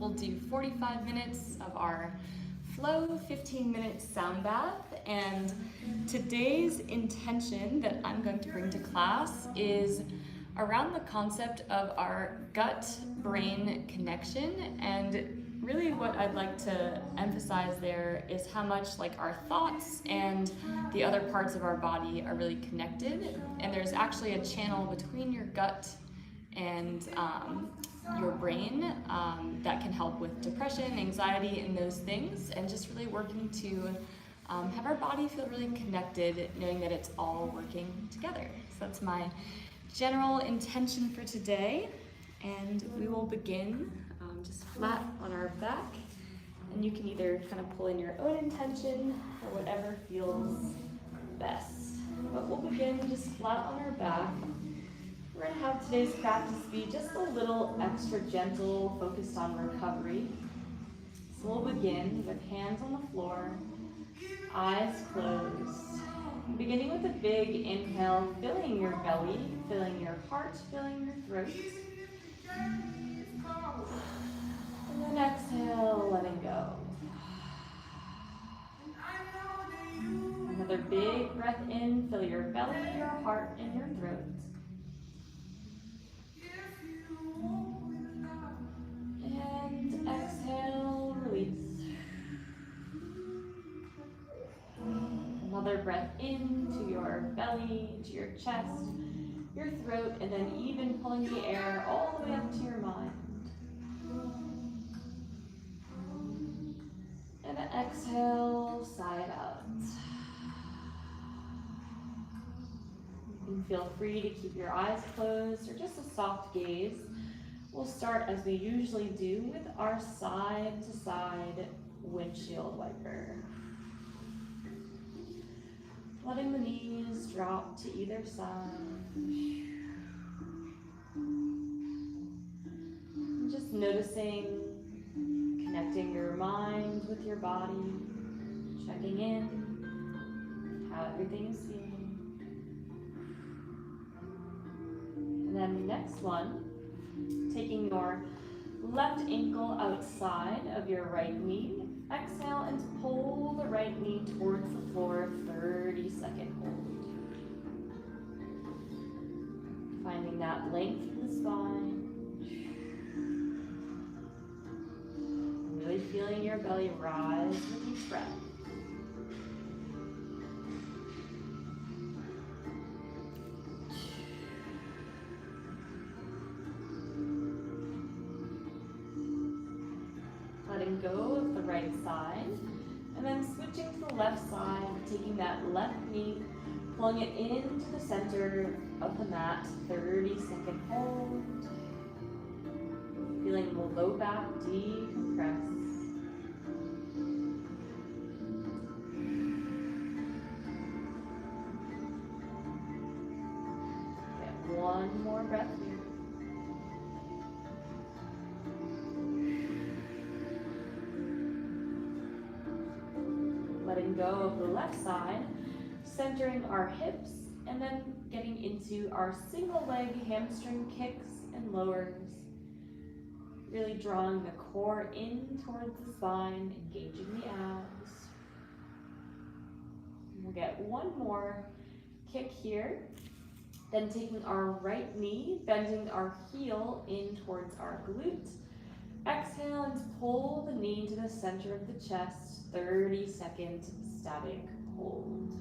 we'll do 45 minutes of our flow 15-minute sound bath, and today's intention that I'm going to bring to class is around the concept of our gut-brain connection. And really what I'd like to emphasize there is how much like our thoughts and the other parts of our body are really connected, and there's actually a channel between your gut and your brain that can help with depression, anxiety, and those things, and just really working to have our body feel really connected, knowing that it's all working together. So that's my general intention for today, and we will begin just flat on our back, and you can either kind of pull in your own intention or whatever feels best. But we'll begin just flat on our back. We're going to have today's practice be just a little extra gentle, focused on recovery. So we'll begin with hands on the floor, eyes closed. Beginning with a big inhale, filling your belly, filling your heart, filling your throat. And then exhale, letting go. Another big breath in, fill your belly, your heart, and your throat. And exhale, release. Another breath into your belly, to your chest, your throat, and then even pulling the air all the way up to your mind. And exhale, side out. You can feel free to keep your eyes closed or just a soft gaze. We'll start as we usually do with our side-to-side windshield wiper. Letting the knees drop to either side. And just noticing, connecting your mind with your body, checking in, how everything is feeling. And then the next one, taking your left ankle outside of your right knee. Exhale and pull the right knee towards the floor, 30-second hold. Finding that length in the spine. Really feeling your belly rise with each breath. Letting go of the right side, and then switching to the left side, taking that left knee, pulling it into the center of the mat, 30-second hold. Feeling the low back decompress. Get one more breath here. Letting go of the left side, centering our hips, and then getting into our single leg hamstring kicks and lowers. Really drawing the core in towards the spine, engaging the abs. And we'll get one more kick here. Then taking our right knee, bending our heel in towards our glute. Exhale and pull the knee to the center of the chest, 30-second static hold.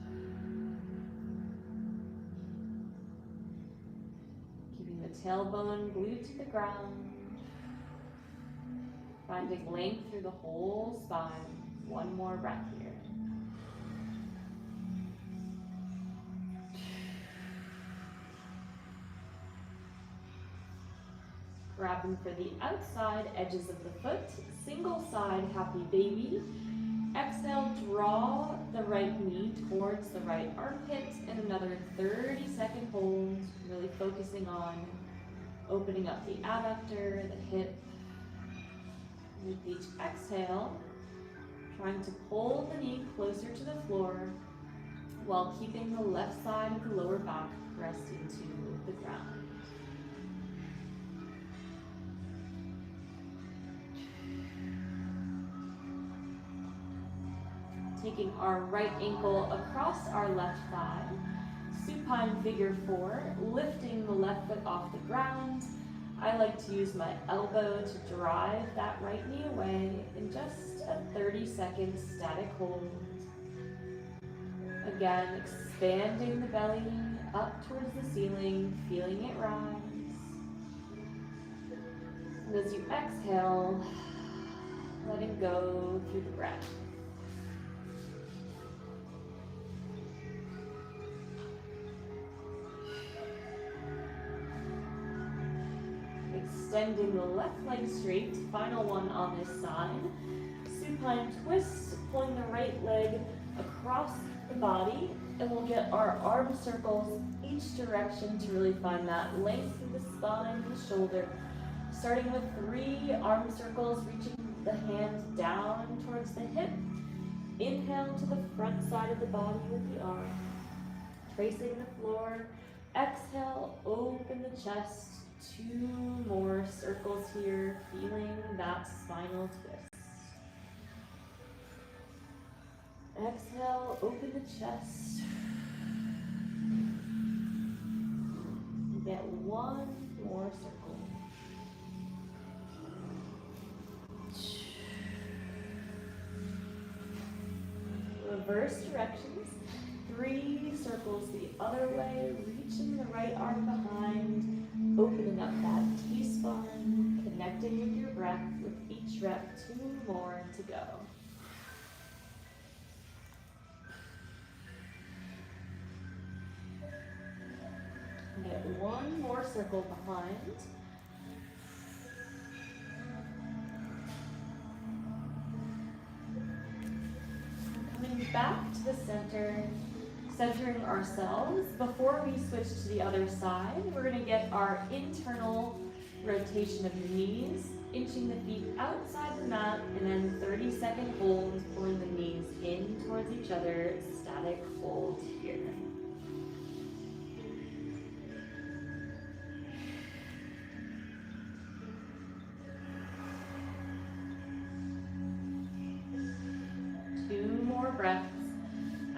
Keeping the tailbone glued to the ground. Finding length through the whole spine. One more breath here. Grabbing for the outside edges of the foot, single side happy baby. Exhale, draw the right knee towards the right armpit, and another 30-second hold, really focusing on opening up the adductor, the hip. With each exhale, trying to pull the knee closer to the floor while keeping the left side of the lower back pressed into the ground. Taking our right ankle across our left thigh. Supine figure 4, lifting the left foot off the ground. I like to use my elbow to drive that right knee away in just a 30-second static hold. Again, expanding the belly up towards the ceiling, feeling it rise. And as you exhale, letting go through the breath. Extending the left leg straight, final one on this side. Supine twist, pulling the right leg across the body, and we'll get our arm circles each direction to really find that length through the spine and the shoulder. Starting with 3 arm circles, reaching the hands down towards the hip. Inhale to the front side of the body with the arm. Tracing the floor. Exhale, open the chest. 2 more circles here, feeling that spinal twist. Exhale, open the chest. Get 1 more circle. Reverse directions. 3 circles the other way, reaching the right arm behind. Opening up that T-spine, connecting with your breath with each rep, 2 more to go. Get 1 more circle behind. Coming back to the center. Centering ourselves. Before we switch to the other side, we're going to get our internal rotation of the knees, inching the feet outside the mat, and then 30-second hold, pulling the knees in towards each other, static hold here. Two more breaths.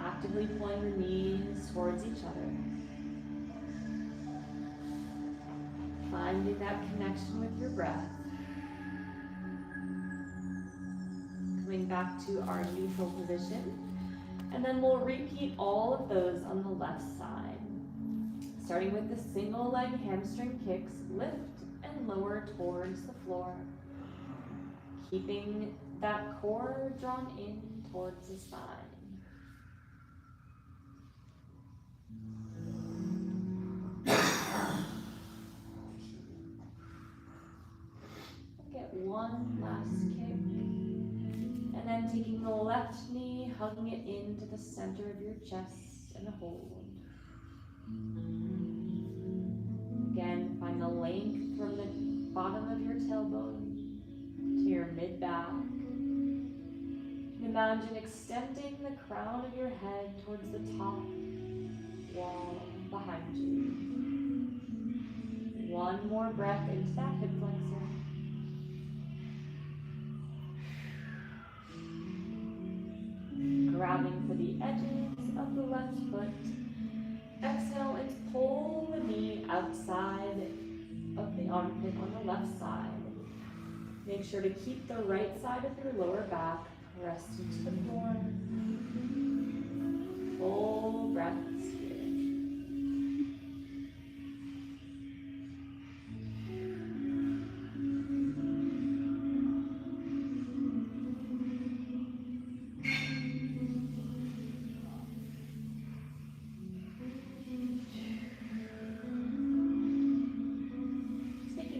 Actively pulling the knees towards each other. Finding that connection with your breath. Coming back to our neutral position. And then we'll repeat all of those on the left side. Starting with the single leg hamstring kicks, lift and lower towards the floor. Keeping that core drawn in towards the spine. Get 1 last kick, and then taking the left knee, hugging it into the center of your chest and hold. Again, find the length from the bottom of your tailbone to your mid-back. Imagine extending the crown of your head towards the top wall behind you. 1 more breath into that hip flexor. Grabbing for the edges of the left foot. Exhale and pull the knee outside of the armpit on the left side. Make sure to keep the right side of your lower back pressed into the floor. Full breaths here.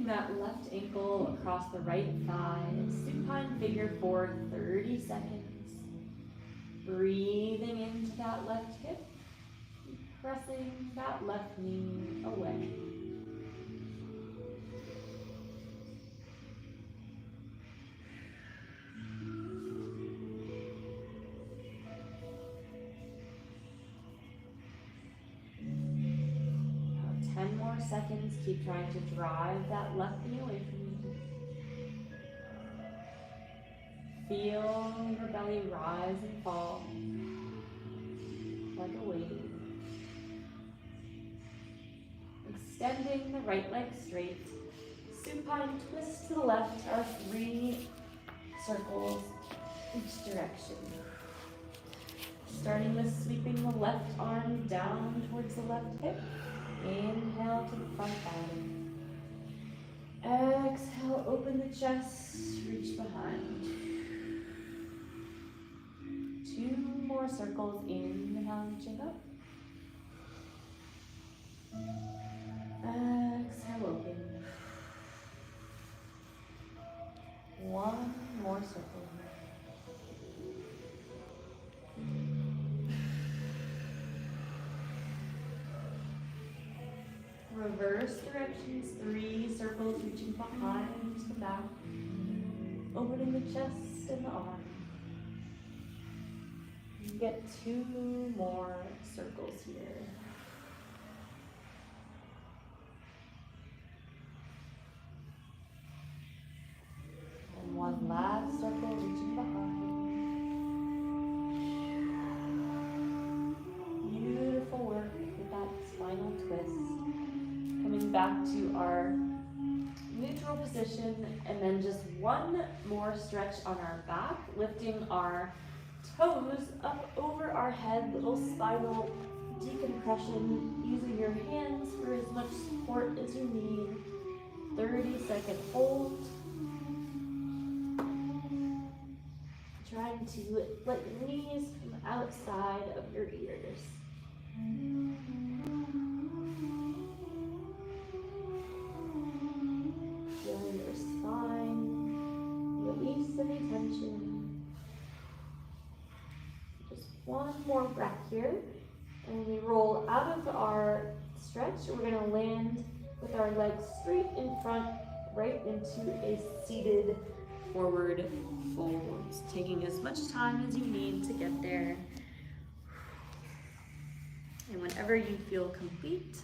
That left ankle across the right thigh, supine figure 4, 30 seconds. Breathing into that left hip, pressing that left knee away. Seconds, keep trying to drive that left knee away from you. Feel your belly rise and fall like a wave. Extending the right leg straight. Supine twist to the left are 3 circles each direction. Starting with sweeping the left arm down towards the left hip. Inhale to the front body. Exhale, open the chest, reach behind. 2 more circles, inhale, reaching up. Exhale, open. 1 more circle. Reverse directions, 3 circles reaching behind the back, opening the chest and the arm. You get 2 more circles here. And 1 last circle reaching behind. Beautiful work with that spinal twist. Coming back to our neutral position, and then just 1 more stretch on our back, lifting our toes up over our head, little spinal decompression, using your hands for as much support as you need. 30-second hold. Trying to let your knees come outside of your ears. Feeling your spine, release any tension. Just 1 more breath here, and we roll out of our stretch. We're going to land with our legs straight in front, right into a seated forward fold, taking as much time as you need to get there. And whenever you feel complete,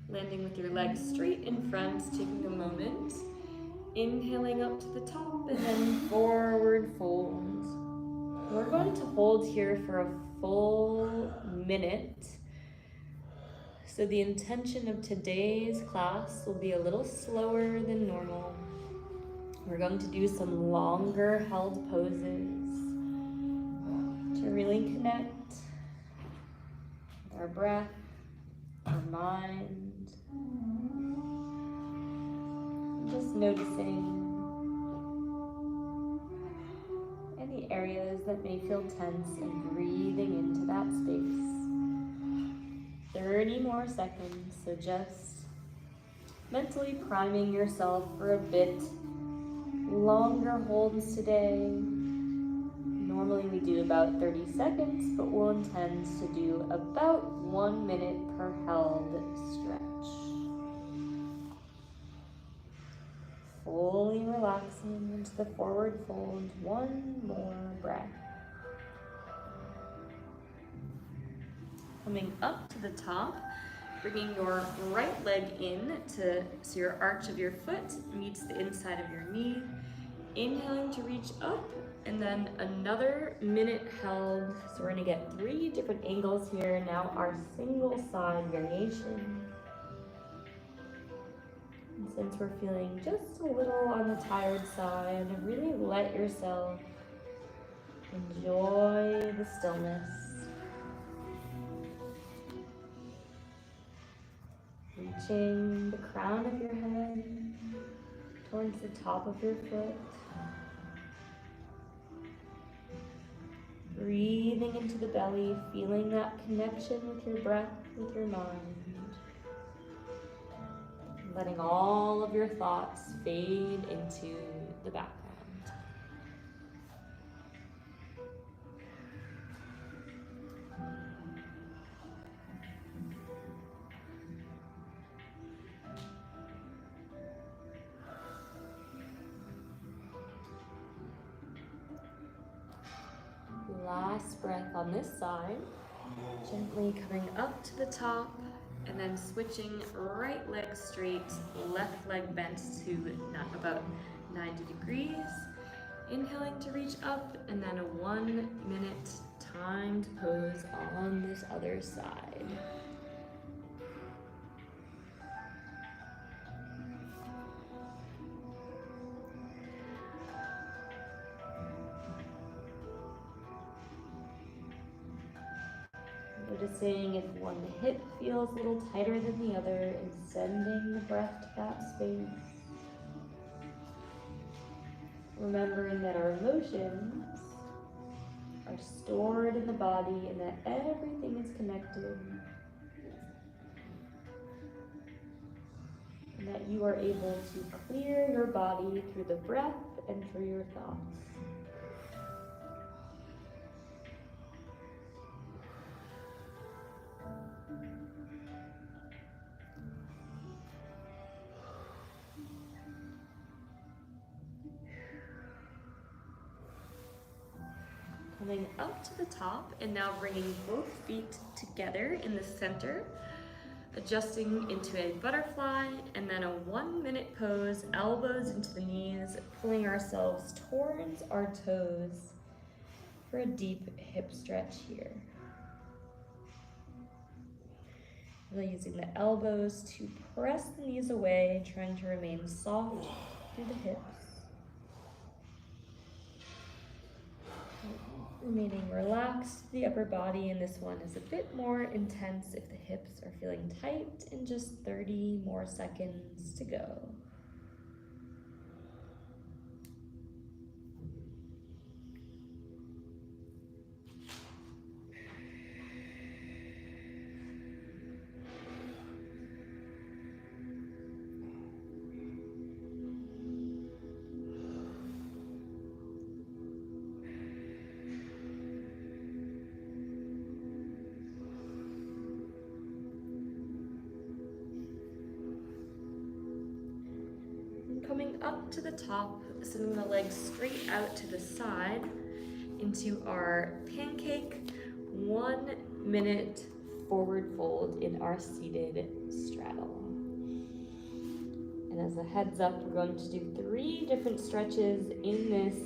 landing with your legs straight in front, taking a moment, inhaling up to the top, and then forward fold. We're going to hold here for a full minute. So the intention of today's class will be a little slower than normal. We're going to do some longer held poses to really connect with our breath, our mind. Just noticing any areas that may feel tense and breathing into that space. 30 more seconds, so just mentally priming yourself for a bit longer holds today. Normally we do about 30 seconds, but we'll intend to do about 1 minute per held stretch. Fully relaxing into the forward fold. 1 more breath. Coming up to the top, bringing your right leg in so your arch of your foot meets the inside of your knee. Inhaling to reach up, and then another minute held. So we're gonna get 3 different angles here. Now our single side variation. And since we're feeling just a little on the tired side, really let yourself enjoy the stillness. Reaching the crown of your head towards the top of your foot. Breathing into the belly, feeling that connection with your breath, with your mind. Letting all of your thoughts fade into the background. Last breath on this side, gently coming up to the top, and then switching right leg straight, left leg bent to about 90 degrees. Inhale. inhaling to reach up, and then a 1 minute timed pose on this other side. Noticing if one hip feels a little tighter than the other and sending the breath to that space. Remembering that our emotions are stored in the body and that everything is connected. And that you are able to clear your body through the breath and through your thoughts. Coming up to the top and now bringing both feet together in the center, adjusting into a butterfly and then a 1 minute pose, elbows into the knees, pulling ourselves towards our toes for a deep hip stretch here. Really using the elbows to press the knees away, trying to remain soft through the hips. Remaining relaxed through the upper body, and this one is a bit more intense if the hips are feeling tight, and just 30 more seconds to go. Coming up to the top, sending the legs straight out to the side into our pancake 1 minute forward fold in our seated straddle. And as a heads up, we're going to do 3 different stretches in this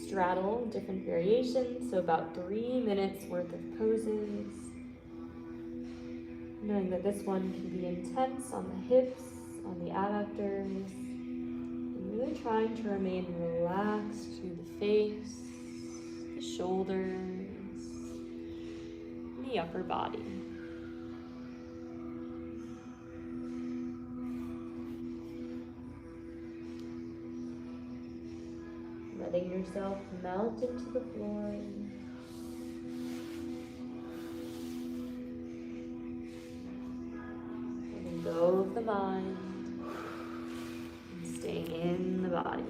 straddle, different variations, so about 3 minutes worth of poses. Knowing that this one can be intense on the hips, on the adductors, and really trying to remain relaxed through the face, the shoulders, and the upper body. Letting yourself melt into the floor. Letting go of the mind. Staying in the body.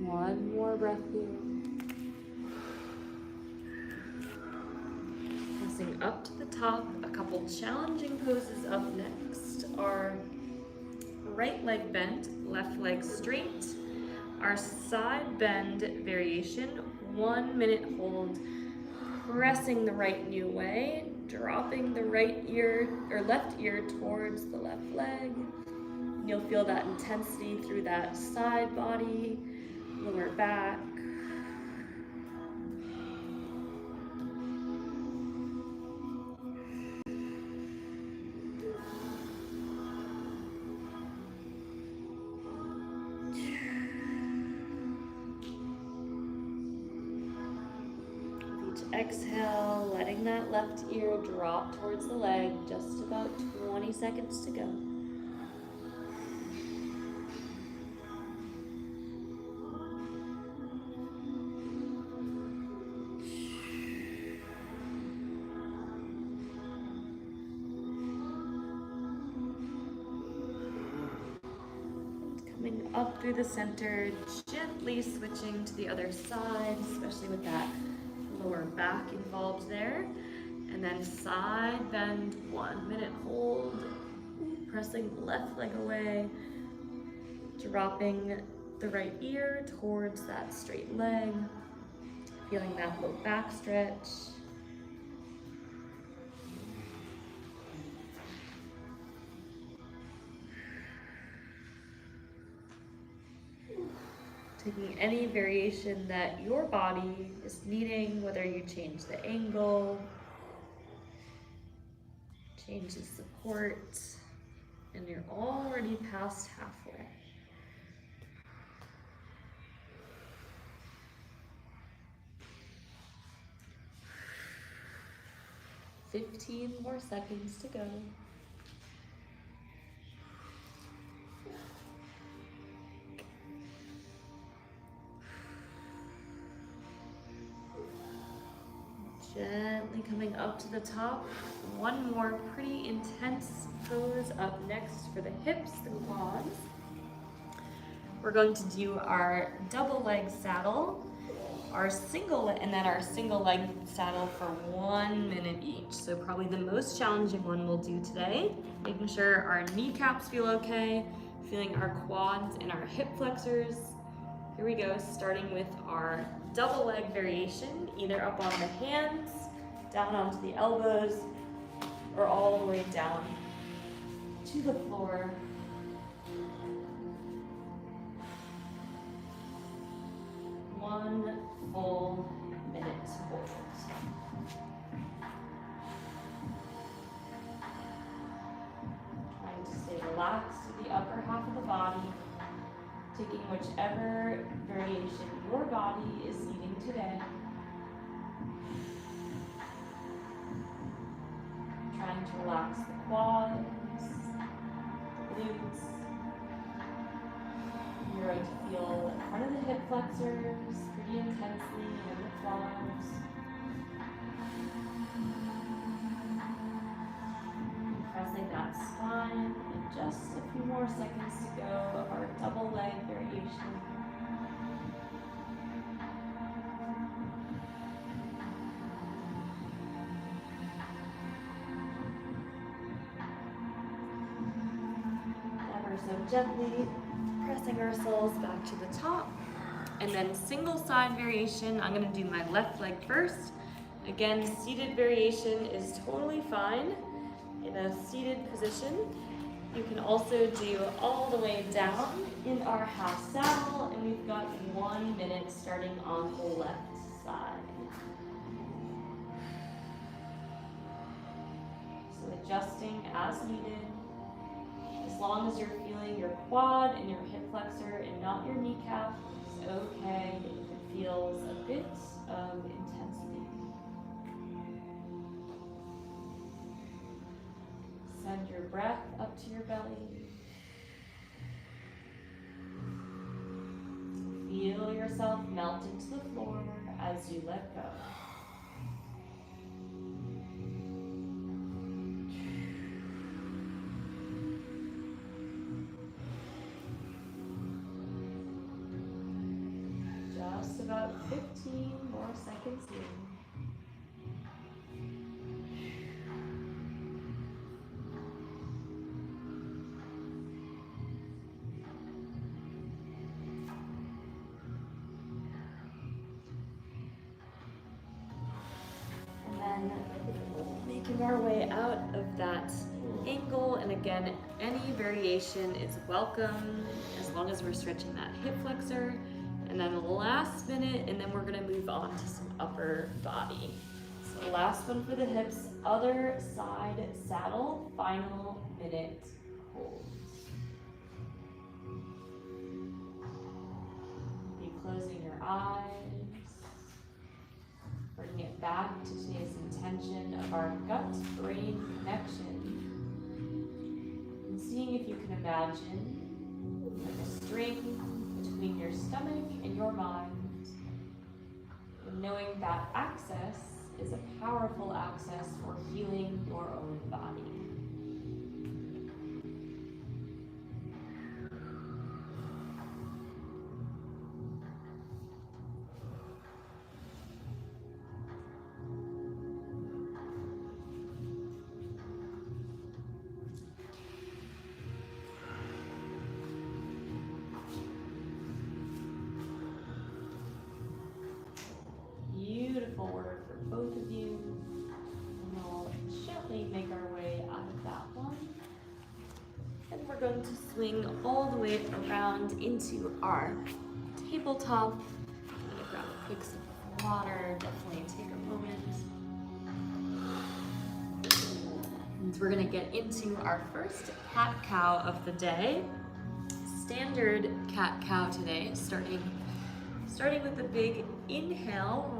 One more breath here. Pressing up to the top, a couple challenging poses up next. Our right leg bent, left leg straight. Our side bend variation, 1 minute hold, pressing the right knee away, dropping the right ear or left ear towards the left leg. And you'll feel that intensity through that side body, lower back. Exhale, letting that left ear drop towards the leg, just about 20 seconds to go. And coming up through the center, gently switching to the other side, especially with that lower back involved there, and then side bend, 1 minute hold, pressing the left leg away, dropping the right ear towards that straight leg, feeling that low back stretch. Taking any variation that your body is needing, whether you change the angle, change the support, and you're already past halfway. "15 more seconds to go." Gently coming up to the top. One more pretty intense pose up next for the hips, the quads. We're going to do our double leg saddle, our single leg saddle for 1 minute each. So probably the most challenging one we'll do today. Making sure our kneecaps feel okay, feeling our quads and our hip flexors. Here we go, starting with our double leg variation, either up on the hands, down onto the elbows, or all the way down to the floor. One full minute hold. Trying to stay relaxed with the upper half of the body, taking whichever variation your body is needing today. Trying to relax the quads, the glutes. You're going to feel the front of the hip flexors pretty intensely and the quads. Pressing that spine. Just a few more seconds to go of our double leg variation. Ever so gently pressing ourselves back to the top. And then single side variation, I'm going to do my left leg first. Again, seated variation is totally fine in a seated position. You can also do all the way down in our half saddle, and we've got 1 minute starting on the left side. So adjusting as needed. As long as you're feeling your quad and your hip flexor and not your kneecap, it's okay if it feels a bit of intensity. Send your breath up to your belly. Feel yourself melt into the floor as you let go. Just about 15 more seconds here. Making our way out of that angle, and again, any variation is welcome as long as we're stretching that hip flexor. And then the last minute, and then we're going to move on to some upper body. So last one for the hips, other side saddle, final minute hold. Be closing your eyes. Bringing it back to today's intention of our gut-brain connection. And seeing if you can imagine like a string between your stomach and your mind. And knowing that access is a powerful access for healing your own body. Beautiful work for both of you. And we'll gently make our way out of that one. And we're going to swing all the way around into our tabletop. I'm gonna grab a quick sip of water, definitely take a moment. And we're gonna get into our first cat-cow of the day. Standard cat-cow today, starting with a big inhale,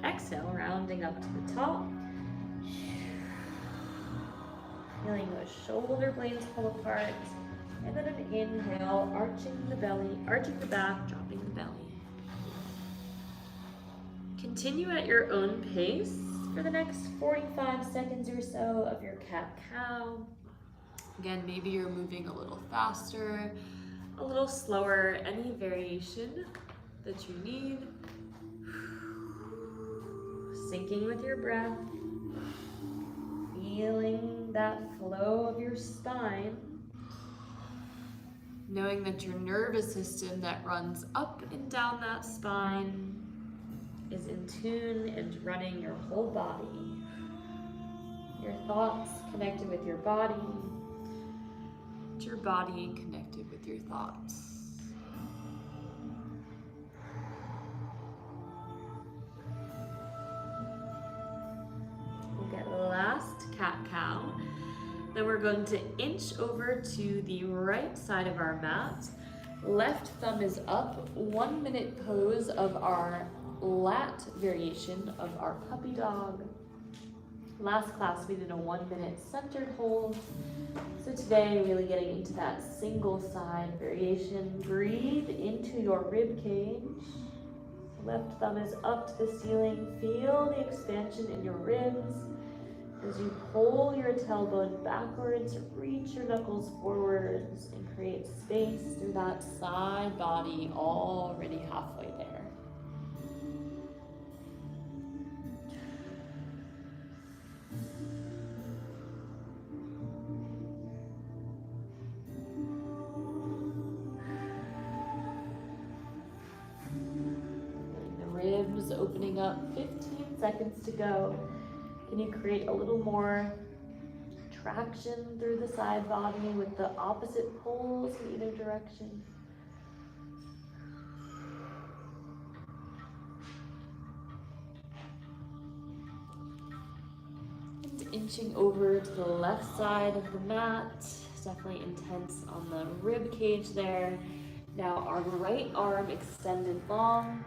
exhale, rounding up to the top. Feeling those shoulder blades pull apart. And then an inhale, arching the back, dropping the belly. Continue at your own pace for the next 45 seconds or so of your cat-cow. Again, maybe you're moving a little faster, a little slower, any variation that you need. Syncing with your breath, feeling that flow of your spine, knowing that your nervous system that runs up and down that spine is in tune and running your whole body. Your thoughts connected with your body connected with your thoughts. We'll get last cat-cow. Then we're going to inch over to the right side of our mat. Left thumb is up. 1 minute pose of our lat variation of our puppy dog. Last class we did a 1 minute centered hold. So today really getting into that single side variation. Breathe into your rib cage. Left thumb is up to the ceiling. Feel the expansion in your ribs. As you pull your tailbone backwards, reach your knuckles forwards and create space through that side body, already halfway there. The ribs opening up, 15 seconds to go. Can you create a little more traction through the side body with the opposite poles in either direction? And inching over to the left side of the mat, definitely intense on the rib cage there. Now our right arm extended long,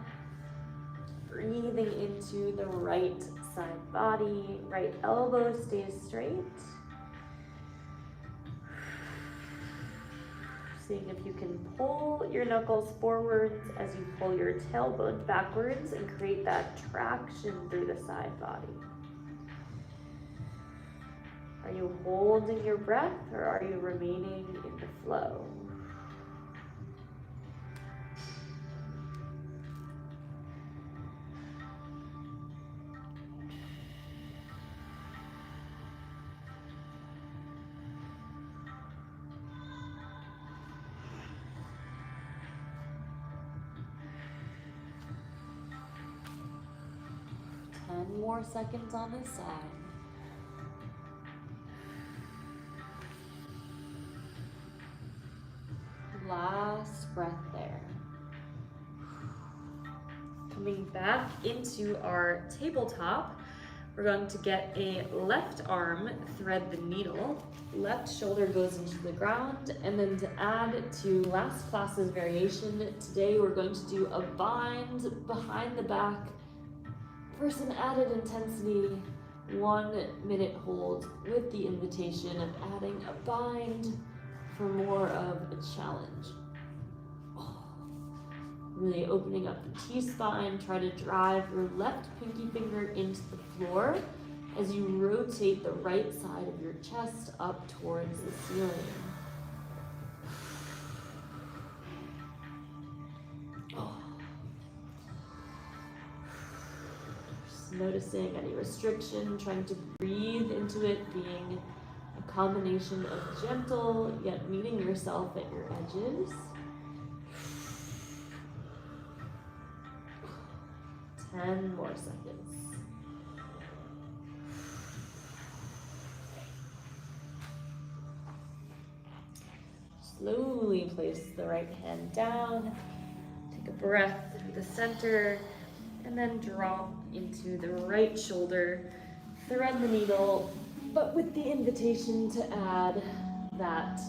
breathing into the right side body, right elbow stays straight. Seeing if you can pull your knuckles forwards as you pull your tailbone backwards and create that traction through the side body. Are you holding your breath or are you remaining in the flow? More seconds on this side. Last breath there. Coming back into our tabletop, we're going to get a left arm, thread the needle, left shoulder goes into the ground, and then to add to last class's variation, today we're going to do a bind behind the back for some added intensity. 1 minute hold with the invitation of adding a bind for more of a challenge. Really opening up the T-spine, try to drive your left pinky finger into the floor as you rotate the right side of your chest up towards the ceiling. Noticing any restriction, trying to breathe into it, being a combination of gentle yet meeting yourself at your edges. 10 more seconds. Slowly place the right hand down to breath through the center, and then drop into the right shoulder. Thread the needle, but with the invitation to add that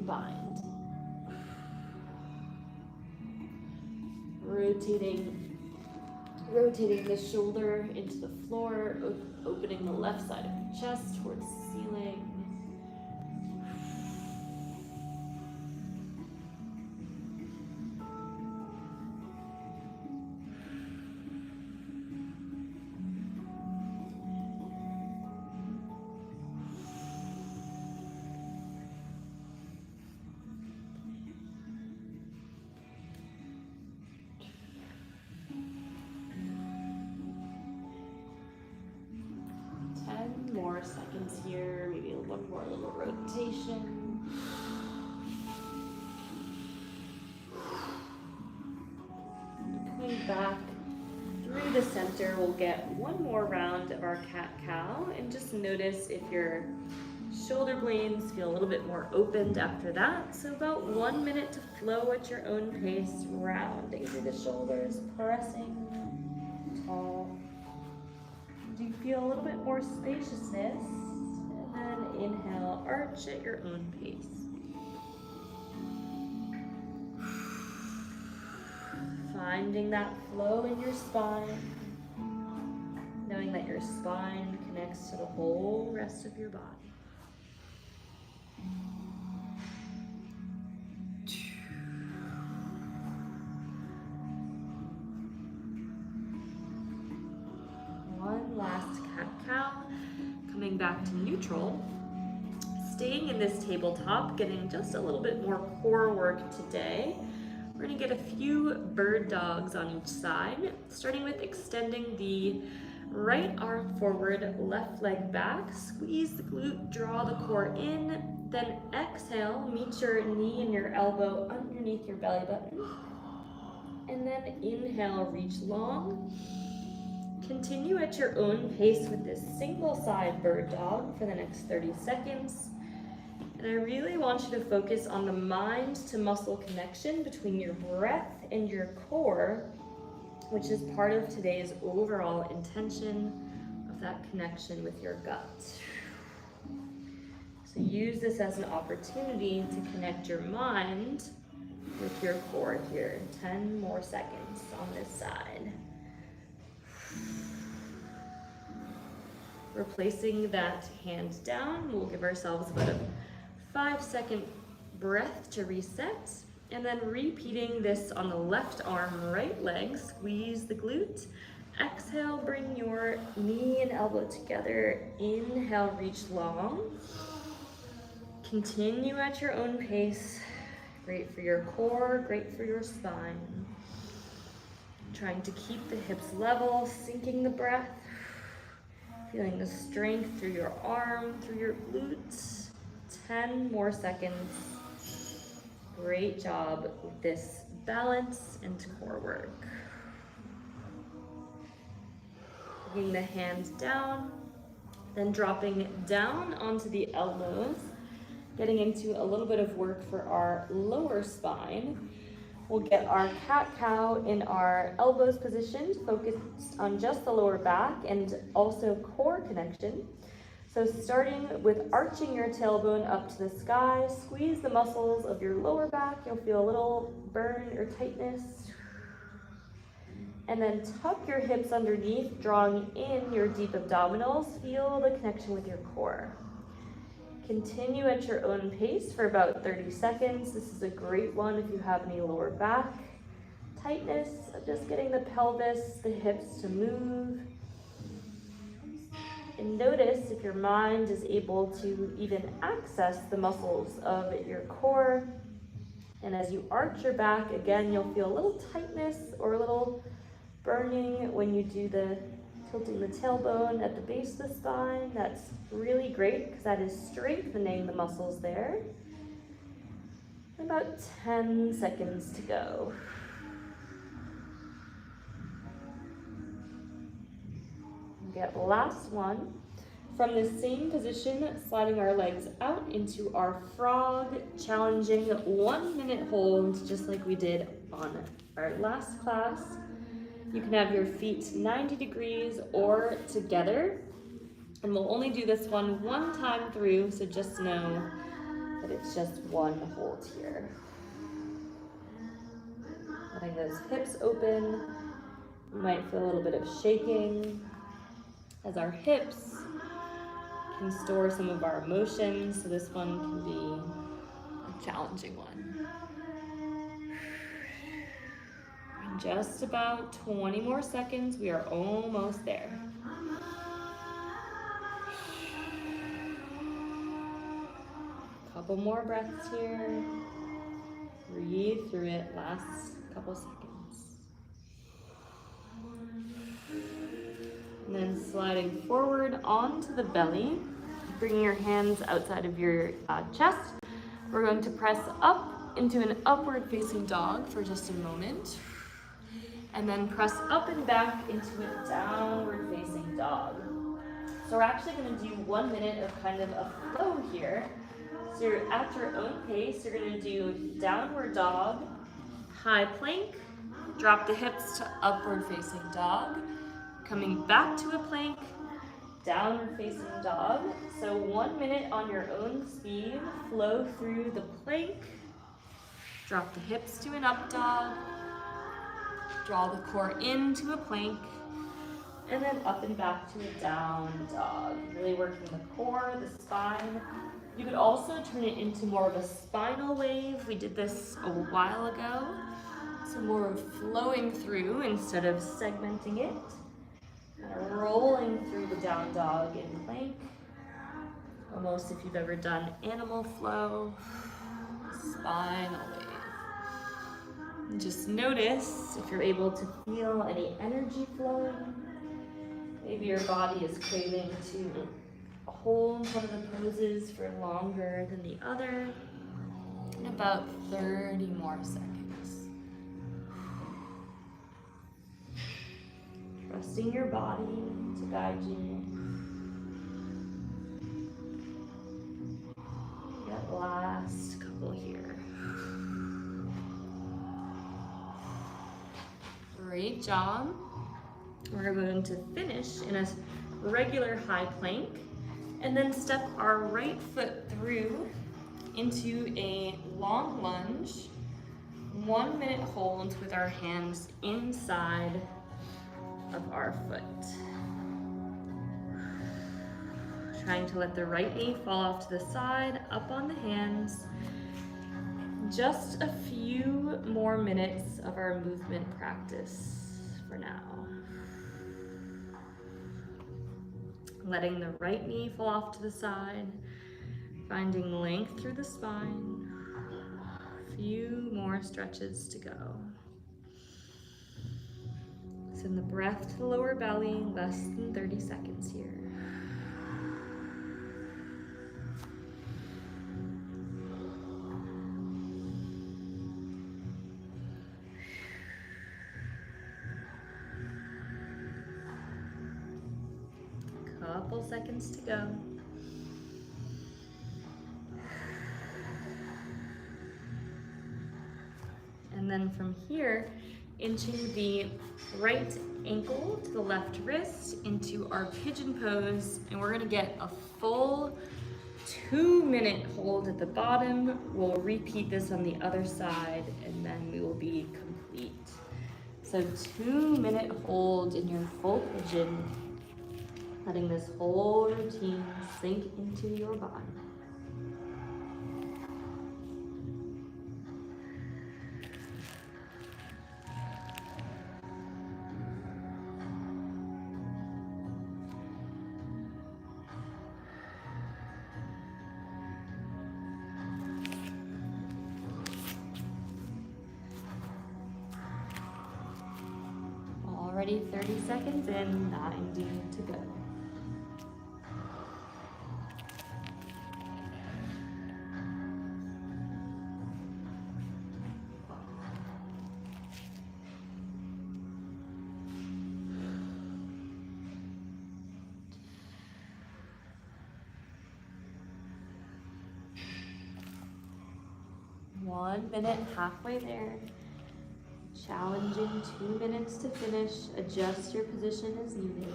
bind. Rotating the shoulder into the floor, opening the left side of your chest towards the ceiling. More seconds here, maybe one more little rotation. Coming back through the center, we'll get one more round of our cat-cow, and just notice if your shoulder blades feel a little bit more opened after that. So about 1 minute to flow at your own pace, rounding through the shoulders, pressing tall. Do you feel a little bit more spaciousness? And then inhale, arch at your own pace. Finding that flow in your spine, knowing that your spine connects to the whole rest of your body. Last cat-cow, coming back to neutral, staying in this tabletop, getting just a little bit more core work today. We're going to get a few bird dogs on each side, starting with extending the right arm forward, left leg back, squeeze the glute, draw the core in, then exhale, meet your knee and your elbow underneath your belly button, and then inhale, reach long. Continue at your own pace with this single side bird dog for the next 30 seconds. And I really want you to focus on the mind to muscle connection between your breath and your core, which is part of today's overall intention of that connection with your gut. So use this as an opportunity to connect your mind with your core here. 10 more seconds on this side. Replacing that hand down, we'll give ourselves about a 5-second breath to reset, and then repeating this on the left arm, right leg, squeeze the glute. Exhale, bring your knee and elbow together. Inhale, reach long. Continue at your own pace. Great for your core, great for your spine. Trying to keep the hips level, sinking the breath. Feeling the strength through your arm, through your glutes. 10 more seconds. Great job with this balance and core work. Bringing the hands down, then dropping down onto the elbows, getting into a little bit of work for our lower spine. We'll get our cat-cow in our elbows positioned, focused on just the lower back and also core connection. So starting with arching your tailbone up to the sky, squeeze the muscles of your lower back. You'll feel a little burn or tightness. And then tuck your hips underneath, drawing in your deep abdominals. Feel the connection with your core. Continue at your own pace for about 30 seconds. This is a great one if you have any lower back tightness, just getting the pelvis, the hips to move. And notice if your mind is able to even access the muscles of your core. And as you arch your back, again, you'll feel a little tightness or a little burning when you do the tilting the tailbone at the base of the spine. That's really great because that is strengthening the muscles there. About 10 seconds to go. Get last one. From the same position, sliding our legs out into our frog, challenging 1 minute hold, just like we did on our last class. You can have your feet 90 degrees or together, and we'll only do this one time through, so just know that it's just one hold here. Letting those hips open. You might feel a little bit of shaking as our hips can store some of our emotions, so this one can be a challenging one. In just about 20 more seconds, we are almost there. Couple more breaths here. Breathe through it, last couple seconds. And then sliding forward onto the belly, bringing your hands outside of your chest. We're going to press up into an upward facing dog for just a moment. And then press up and back into a downward facing dog. So we're actually going to do 1 minute of kind of a flow here. So you're at your own pace. You're going to do downward dog, high plank, drop the hips to upward facing dog, coming back to a plank, downward facing dog. So 1 minute on your own speed, flow through the plank, drop the hips to an up dog, draw the core into a plank, and then up and back to a down dog. Really working the core, the spine. You could also turn it into more of a spinal wave. We did this a while ago. So more of flowing through instead of segmenting it. Kind of rolling through the down dog in plank. Almost if you've ever done animal flow, spinal wave. And just notice if you're able to feel any energy flowing. Maybe your body is craving to hold one of the poses for longer than the other. In about 30 more seconds. Trusting your body to guide you. That last couple here. Great job. We're going to finish in a regular high plank and then step our right foot through into a long lunge, 1 minute hold with our hands inside of our foot. Trying to let the right knee fall off to the side, up on the hands. Just a few more minutes of our movement practice for now. Letting the right knee fall off to the side, finding length through the spine. A few more stretches to go. Send the breath to the lower belly, less than 30 seconds here. Couple seconds to go. And then from here, inching the right ankle to the left wrist into our pigeon pose, and we're gonna get a full 2 minute hold at the bottom. We'll repeat this on the other side, and then we will be complete. So 2 minute hold in your full pigeon, letting this whole routine sink into your body. Already 30 seconds in, 90 to go. 1 minute, halfway there. Challenging 2 minutes to finish. Adjust your position as needed.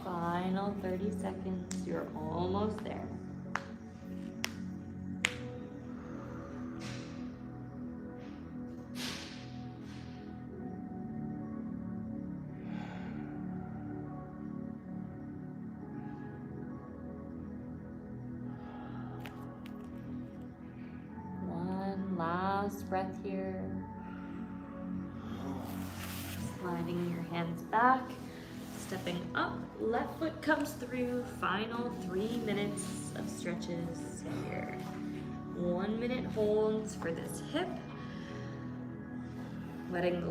Final 30 seconds, you're almost there. One last breath here. Sliding your hands back. Stepping up, left foot comes through. Final 3 minutes of stretches here. 1 minute holds for this hip. Letting the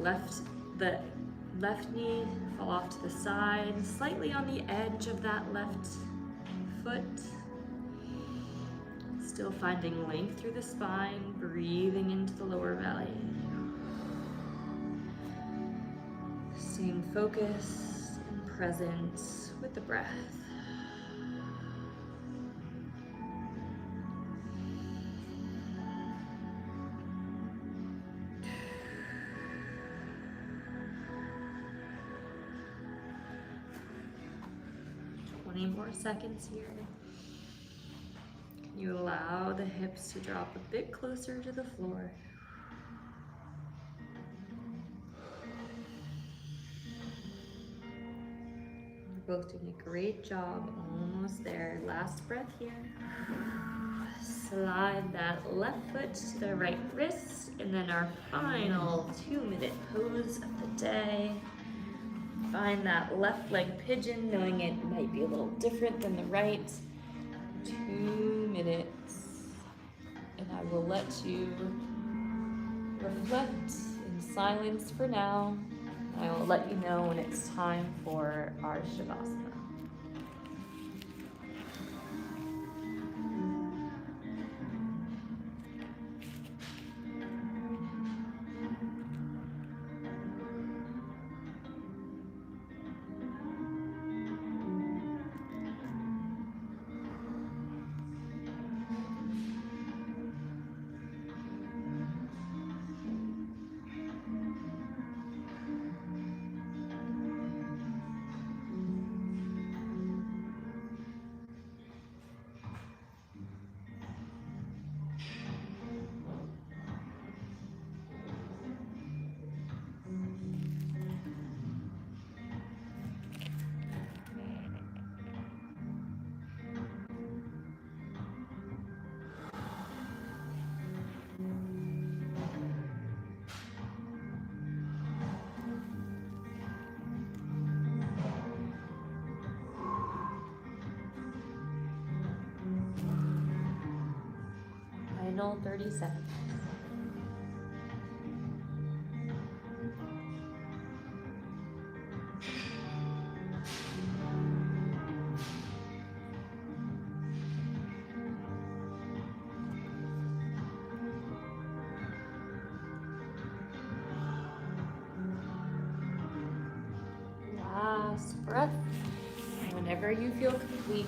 left knee fall off to the side, slightly on the edge of that left foot. Still finding length through the spine, breathing into the lower belly. Staying focused. Present with the breath. More seconds here. Can you allow the hips to drop a bit closer to the floor? Both doing a great job, almost there. Last breath here. Slide that left foot to the right wrist, and then our final 2-minute pose of the day. Find that left leg pigeon, knowing it might be a little different than the right. 2 minutes, and I will let you reflect in silence for now. I will let you know when it's time for our Shavasana. Final 30 seconds. Last breath. Whenever you feel complete,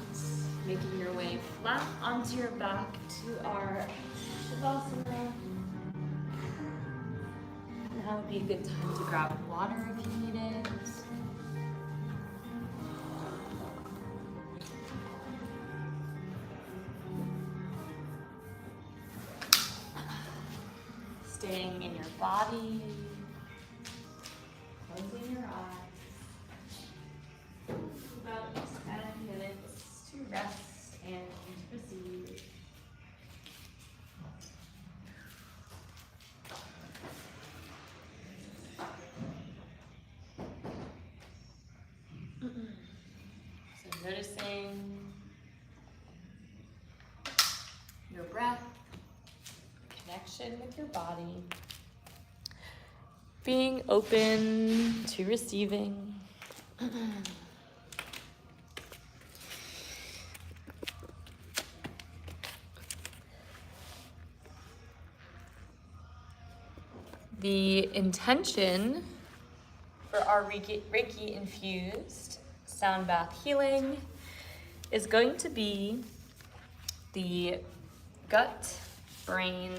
making your way flat onto your back to our Shavasana. Now would be a good time to grab water if you need it. Staying in your body, closing your eyes. About 10 minutes to rest and receive. So noticing your breath, connection with your body, being open to receiving. The intention for our Reiki infused sound bath healing is going to be the gut brain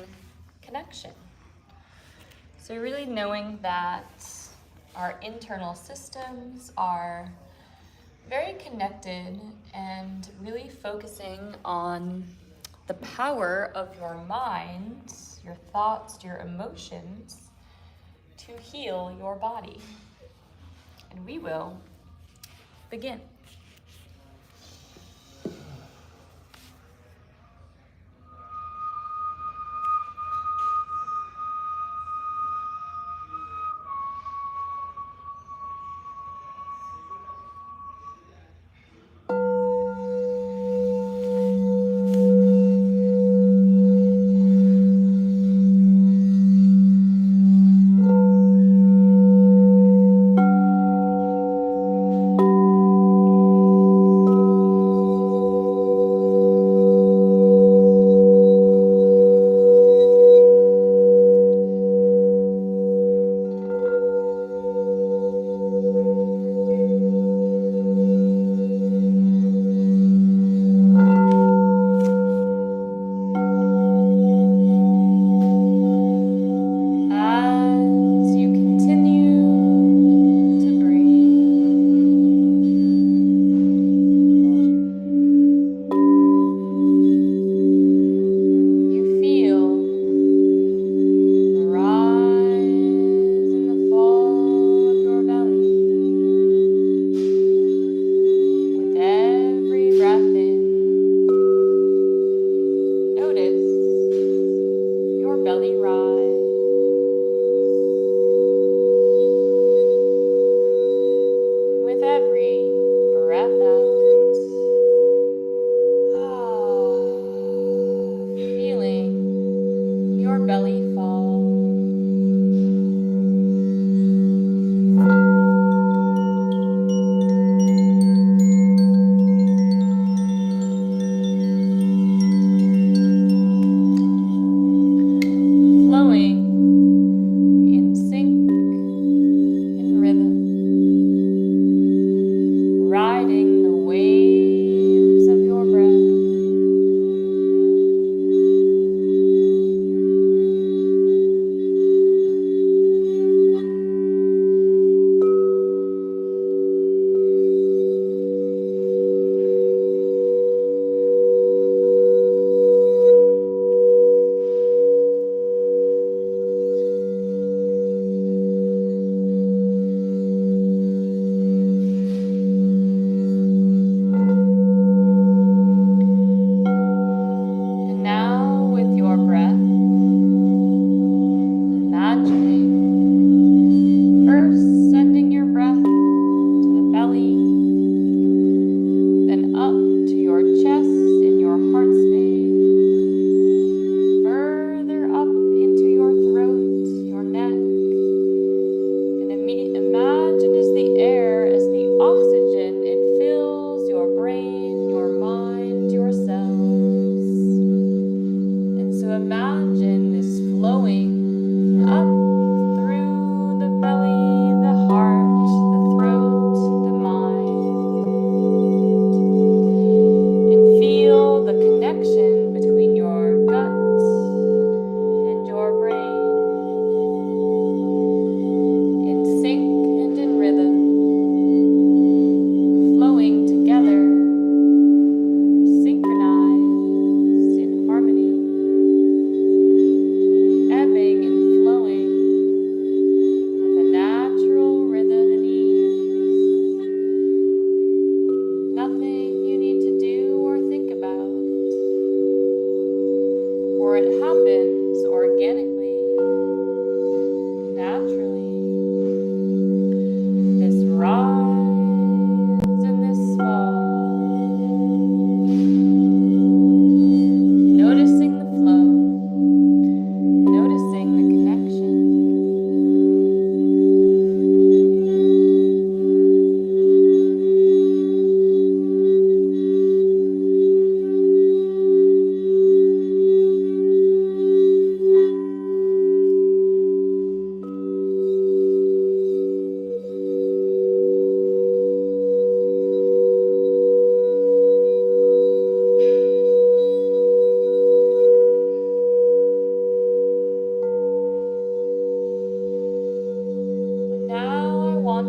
connection. So really knowing that our internal systems are very connected and really focusing on the power of your mind, your thoughts, your emotions to heal your body. And we will begin.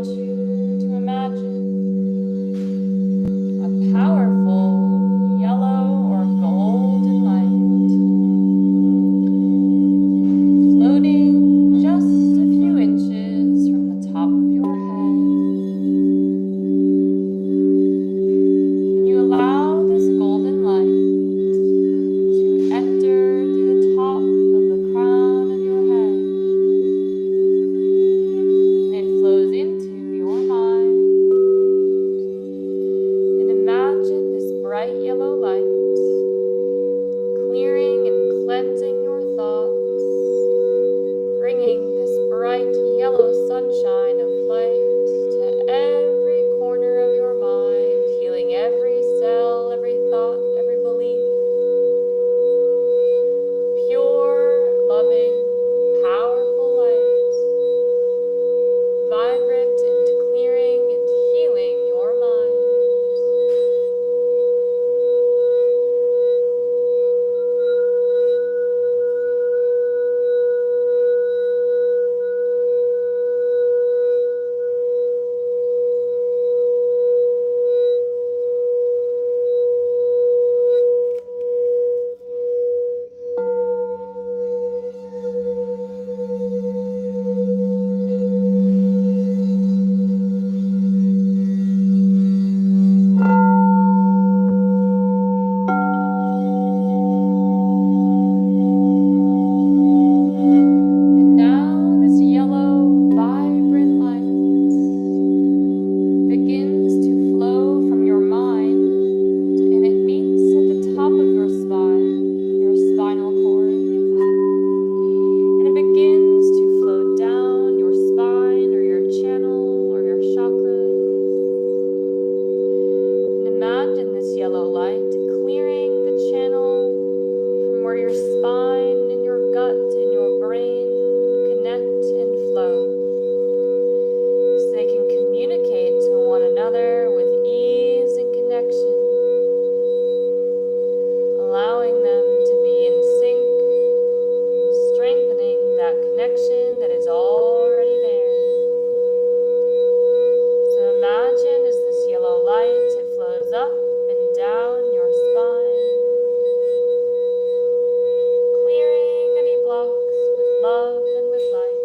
want you to imagine a powerful yellow or golden light floating just a few inches from the top of your head. And you allow this golden light to enter through the top of the crown of your head. And it flows into your mind. And imagine this bright yellow light clearing and cleansing your thoughts, bringing this bright yellow sunshine of light to every corner of your mind, healing every cell, every thought, every belief. Pure, loving, powerful light, vibrant and clearing and healing your mind. And now this yellow, vibrant light begins to flow from your mind, and it meets at the top of your spine, your spinal cord. And it begins to flow down your spine or your channel or your chakras. And imagine this yellow light clearing the channel from where your spine and your gut and your brain connect and flow, so they can communicate to one another with ease and connection, allowing them to be in sync, strengthening that connection that is already there. So imagine as this yellow light, it flows up and down your spine, clearing any blocks with love and with light.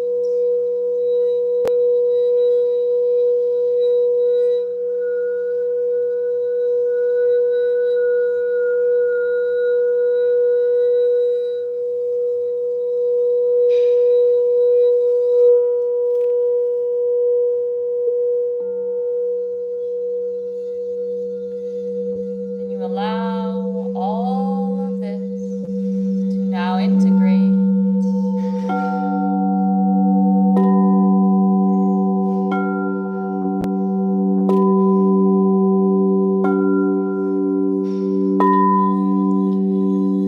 And you allow all of this to now integrate.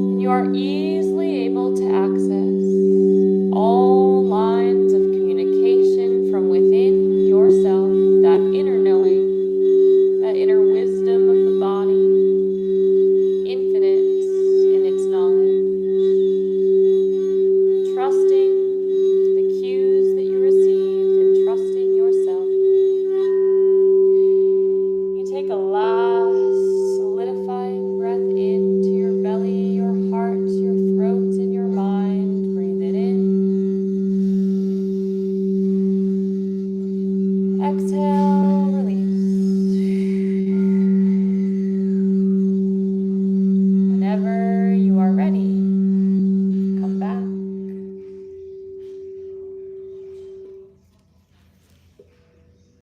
And you are easy